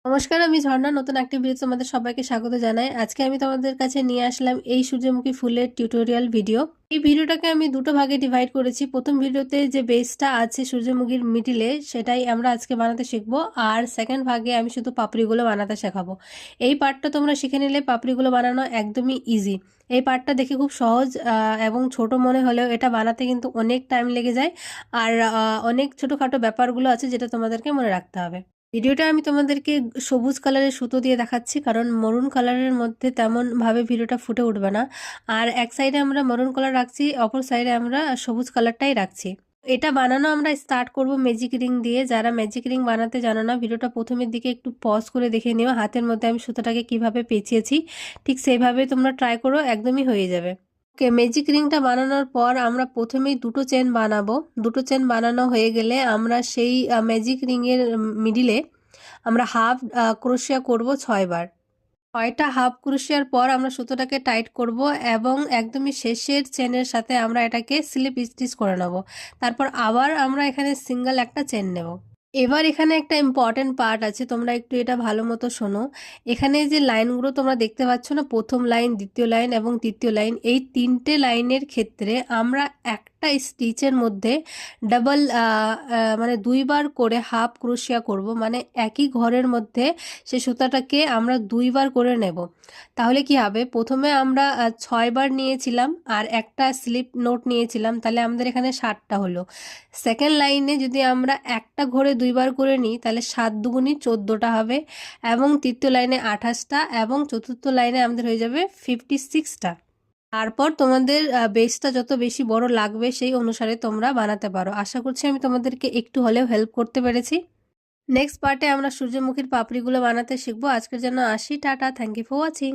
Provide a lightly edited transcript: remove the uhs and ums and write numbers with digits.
নমস্কার, আমি ঝর্ণা। নতুন একটি ভিডিওতে তোমাদের সবাইকে স্বাগত জানাই। আজকে আমি তোমাদের কাছে নিয়ে আসলাম এই সূর্যমুখী ফুলের টিউটোরিয়াল ভিডিও। এই ভিডিওটাকে আমি দুটো ভাগে ডিভাইড করেছি। প্রথম ভিডিওতে যে বেসটা আছে সূর্যমুখীর মিডিলে, সেটাই আমরা আজকে বানাতে শিখবো। আর সেকেন্ড ভাগে আমি শুধু পাপড়িগুলো বানাতে শেখাবো। এই পার্টটা তোমরা শিখে নিলে পাপড়িগুলো বানানো একদমই ইজি। এই পার্টটা দেখে খুব সহজ এবং ছোট মনে হলেও এটা বানাতে কিন্তু অনেক টাইম লেগে যায়। আর অনেক ছোটোখাটো ব্যাপারগুলো আছে যেটা তোমাদেরকে মনে রাখতে হবে। ভিডিওটা আমি তোমাদেরকে সবুজ কালারের সুতো দিয়ে দেখাচ্ছি, কারণ মরুন কালারের মধ্যে তেমন ভাবে ভিডিওটা ফুটে উঠবে না। আর এক সাইডে আমরা মরুন কালার রাখছি, অপর সাইডে আমরা সবুজ কালারটাই রাখছি। এটা বানানো আমরা স্টার্ট করব ম্যাজিক রিং দিয়ে। যারা ম্যাজিক রিং বানাতে জানো না, ভিডিওটা প্রথমের দিকে একটু পজ করে দেখে নিও। হাতের মধ্যে আমি সুতোটাকে কিভাবে পেঁচিয়েছি, ঠিক সেইভাবে তোমরা ট্রাই করো, একদমই হয়ে যাবে। ওকে, ম্যাজিক রিংটা বানানোর পর আমরা প্রথমেই দুটো চেন বানাবো। দুটো চেন বানানো হয়ে গেলে আমরা সেই ম্যাজিক রিংয়ের মিডিলে আমরা হাফ ক্রোশিয়া করব 6 বার। 6টা হাফ ক্রোশিয়ার পর আমরা সুতোটাকে টাইট করব এবং একদমই শেষের চেনের সাথে আমরা এটাকে স্লিপ স্টিচ করে নেব। তারপর আবার আমরা এখানে সিঙ্গেল একটা চেন নেব। এবার এখানে একটা ইম্পর্টেন্ট পার্ট আছে, তোমরা একটু এটা ভালো মতো শোনো। এখানে যে লাইনগুলো তোমরা দেখতে পাচ্ছ না, প্রথম লাইন, দ্বিতীয় লাইন এবং তৃতীয় লাইন, এই তিনটে লাইনের ক্ষেত্রে আমরা একটা স্টিচের মধ্যে ডাবল মানে 2বার করে হাফ ক্রোশিয়া করব। মানে একই ঘরের মধ্যে সে সুতাটাকে আমরা 2বার করে নেব। তাহলে কি হবে, প্রথমে আমরা 6বার নিয়েছিলাম আর একটা স্লিপ নোট নিয়েছিলাম, তাহলে আমাদের এখানে 7টা হলো। সেকেন্ড লাইনে যদি আমরা একটা ঘরে 2বার করে নিই, তাহলে 7 দুগুণী 14টা হবে, এবং তৃতীয় লাইনে 28টা, এবং চতুর্থ লাইনে আমাদের হয়ে যাবে 56টা। তারপর তোমাদের বেসটা যত বেশি বড় লাগবে সেই অনুসারে তোমরা বানাতে পারো। আশা করছি আমি তোমাদেরকে একটু হলেও হেল্প করতে পেরেছি। নেক্সট পার্টে আমরা সূর্যমুখীর পাপড়িগুলো বানাতে শিখবো। আজকের জন্য আসি, টাটা, থ্যাংক ইউ ফর ওয়াচিং।